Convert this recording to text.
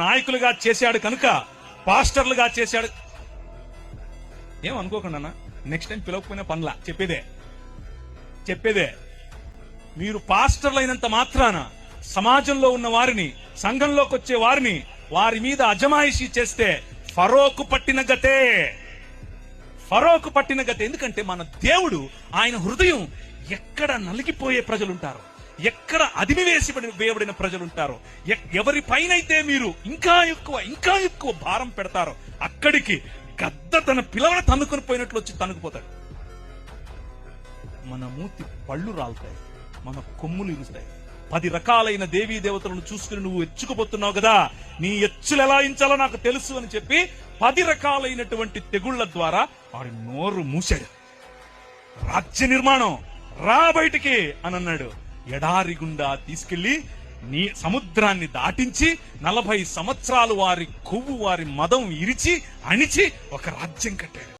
నాయకులుగా చేశాడు కనుక, పాస్టర్లుగా చేశాడు. ఏమనుకోకుండా నెక్స్ట్ టైం పిలవకపోయినా పనులా చెప్పేదే. మీరు పాస్టర్లు అయినంత మాత్రాన సమాజంలో ఉన్న వారిని, సంఘంలోకి వచ్చే వారిని, వారి మీద అజమాయిషీ చేస్తే ఫరోకు పట్టిన గతే. ఎందుకంటే మన దేవుడు, ఆయన హృదయం ఎక్కడ నలిగిపోయే ప్రజలుంటారో, ఎక్కడ వేయబడిన ప్రజలుంటారో, ఎవరి పైనైతే మీరు ఇంకా ఎక్కువ భారం పెడతారో అక్కడికి గద్ద తన పిల్లలను తన్నుకొని పోయినట్లు వచ్చి తన్నుకుపోతాడు. మన మూతి పళ్ళు రాలుతాయి, మన కొమ్ములు ఇరుస్తాయి. 10 రకాలైన దేవీ దేవతలను చూసుకుని నువ్వు ఎచ్చుకుపోతున్నావు కదా, నీ ఎచ్చులు ఎలా ఇంచాలో నాకు తెలుసు అని చెప్పి 10 రకాలైనటువంటి తెగుళ్ల ద్వారా వాడి నోరు మూసాడు. రాజ్య నిర్మాణం రా బయటికి అని అన్నాడు. ఎడారి గుండా తీసుకెళ్లి నీ సముద్రాన్ని దాటించి 40 సంవత్సరాలు వారి కొవ్వు, వారి మదం ఇరిచి అణిచి ఒక రాజ్యం కట్టాడు.